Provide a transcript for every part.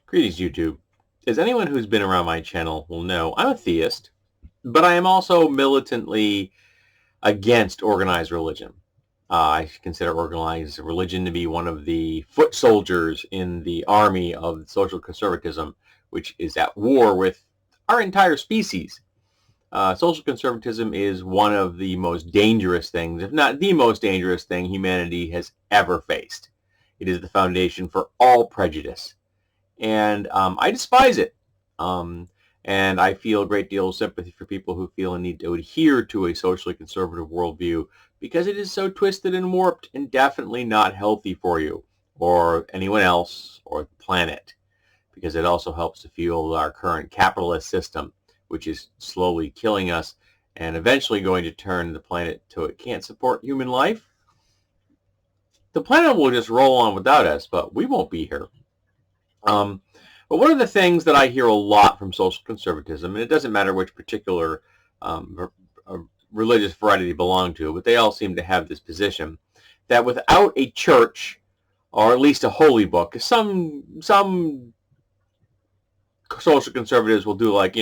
Greetings, YouTube. As anyone who's been around my channel will know, I'm a theist, but I am also militantly against organized religion. I consider organized religion to be one of the foot soldiers in the army of social conservatism, which is at war with our entire species. Social conservatism is one of the most dangerous things, if not the most dangerous thing humanity has ever faced. It is the foundation for all prejudice. And I despise it. And I feel a great deal of sympathy for people who feel a need to adhere to a socially conservative worldview because it is so twisted and warped and definitely not healthy for you or anyone else or the planet, because it also helps to fuel our current capitalist system, which is slowly killing us and eventually going to turn the planet till it can't support human life. The planet will just roll on without us, but we won't be here. But one of the things that I hear a lot from social conservatism, and it doesn't matter which particular religious variety they belong to, but they all seem to have this position that without a church, or at least a holy book, some social conservatives will do like,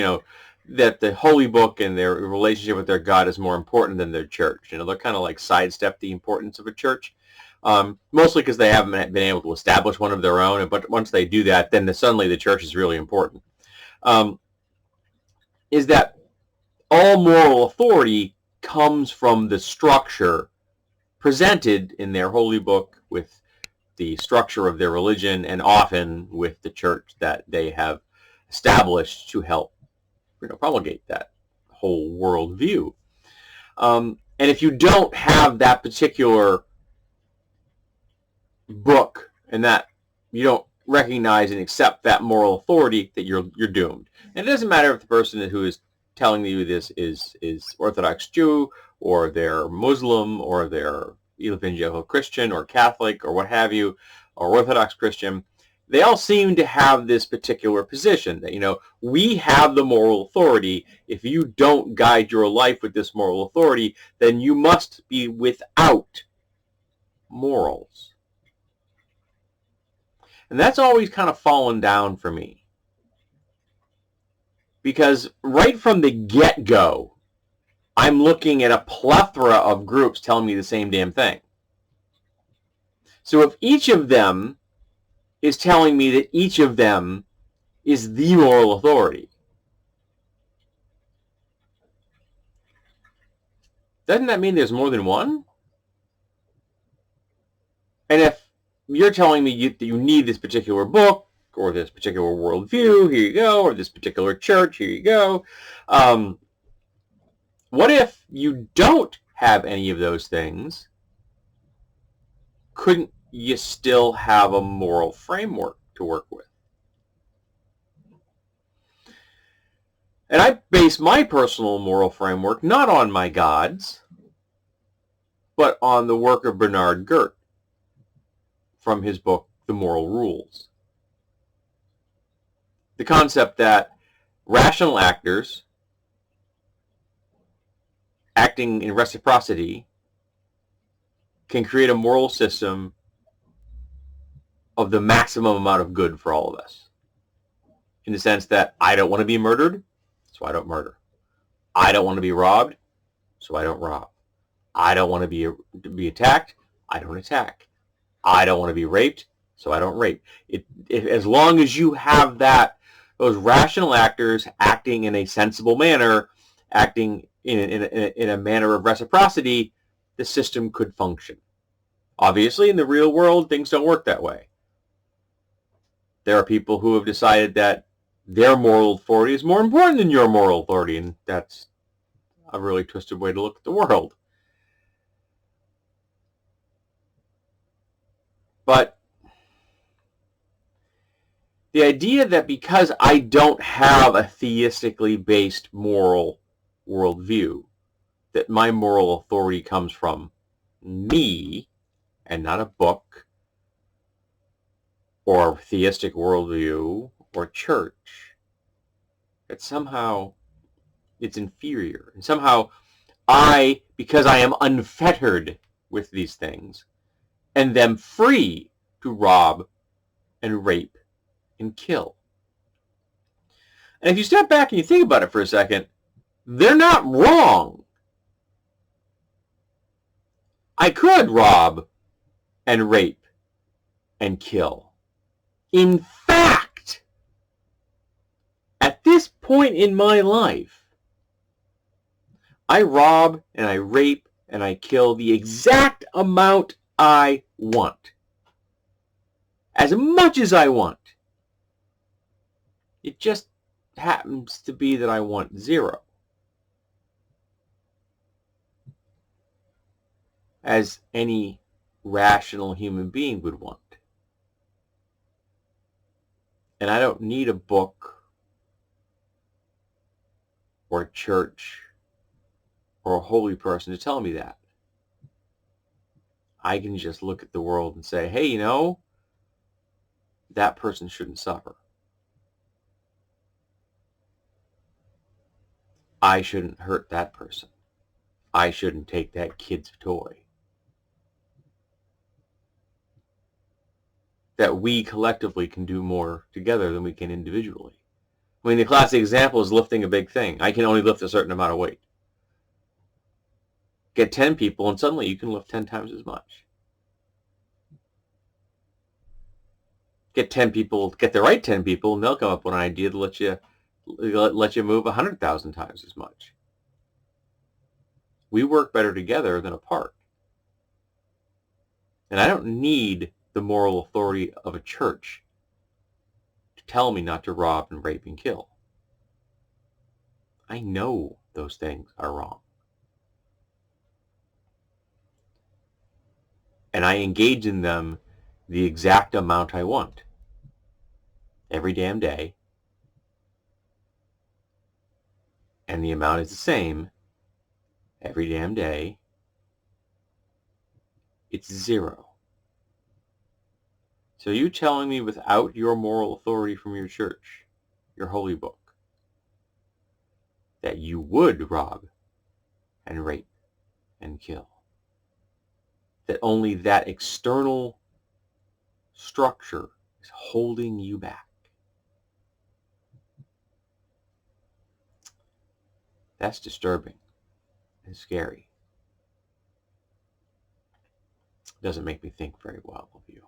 that the holy book and their relationship with their God is more important than their church. They're kind of like sidestep the importance of a church. Mostly because they haven't been able to establish one of their own, but once they do that, then suddenly the church is really important. Is that all moral authority comes from the structure presented in their holy book with the structure of their religion and often with the church that they have established to help promulgate that whole worldview. And if you don't have that particular book and that you don't recognize and accept that moral authority, that you're doomed. And it doesn't matter if the person who is telling you this is Orthodox Jew or they're Muslim or they're evangelical Christian or Catholic or what have you, or Orthodox Christian. They all seem to have this particular position that, we have the moral authority. If you don't guide your life with this moral authority, then you must be without morals. And that's always kind of fallen down for me. Because right from the get-go, I'm looking at a plethora of groups telling me the same damn thing. So if each of them is telling me that each of them is the moral authority, doesn't that mean there's more than one? And if you're telling me that you need this particular book or this particular worldview, here you go, or this particular church, here you go. What if you don't have any of those things? Couldn't you still have a moral framework to work with? And I base my personal moral framework not on my gods, but on the work of Bernard Gert from his book, The Moral Rules. The concept that rational actors acting in reciprocity can create a moral system of the maximum amount of good for all of us. In the sense that I don't want to be murdered, so I don't murder. I don't want to be robbed, so I don't rob. I don't want to be attacked, I don't attack. I don't want to be raped, so I don't rape. As long as you have those rational actors acting in a sensible manner, acting in a manner of reciprocity, the system could function. Obviously, in the real world, things don't work that way. There are people who have decided that their moral authority is more important than your moral authority, and that's a really twisted way to look at the world. But the idea that because I don't have a theistically based moral worldview, that my moral authority comes from me and not a book or theistic worldview or church, that somehow it's inferior. And somehow because I am unfettered with these things, and them free to rob and rape and kill. And if you step back and you think about it for a second, they're not wrong. I could rob and rape and kill. In fact, at this point in my life, I rob and I rape and I kill the exact amount I want. As much as I want. It just happens to be that I want 0. As any rational human being would want. And I don't need a book or a church or a holy person to tell me that. I can just look at the world and say, hey, that person shouldn't suffer. I shouldn't hurt that person. I shouldn't take that kid's toy. That we collectively can do more together than we can individually. I mean, the classic example is lifting a big thing. I can only lift a certain amount of weight. Get 10 people and suddenly you can lift 10 times as much. Get 10 people, get the right 10 people, and they'll come up with an idea to let you move 100,000 times as much. We work better together than apart. And I don't need the moral authority of a church to tell me not to rob and rape and kill. I know those things are wrong. And I engage in them the exact amount I want. Every damn day. And the amount is the same every damn day. It's 0. So you telling me without your moral authority from your church, your holy book, that you would rob and rape and kill? That only that external structure is holding you back? That's disturbing and scary. Doesn't make me think very well of you.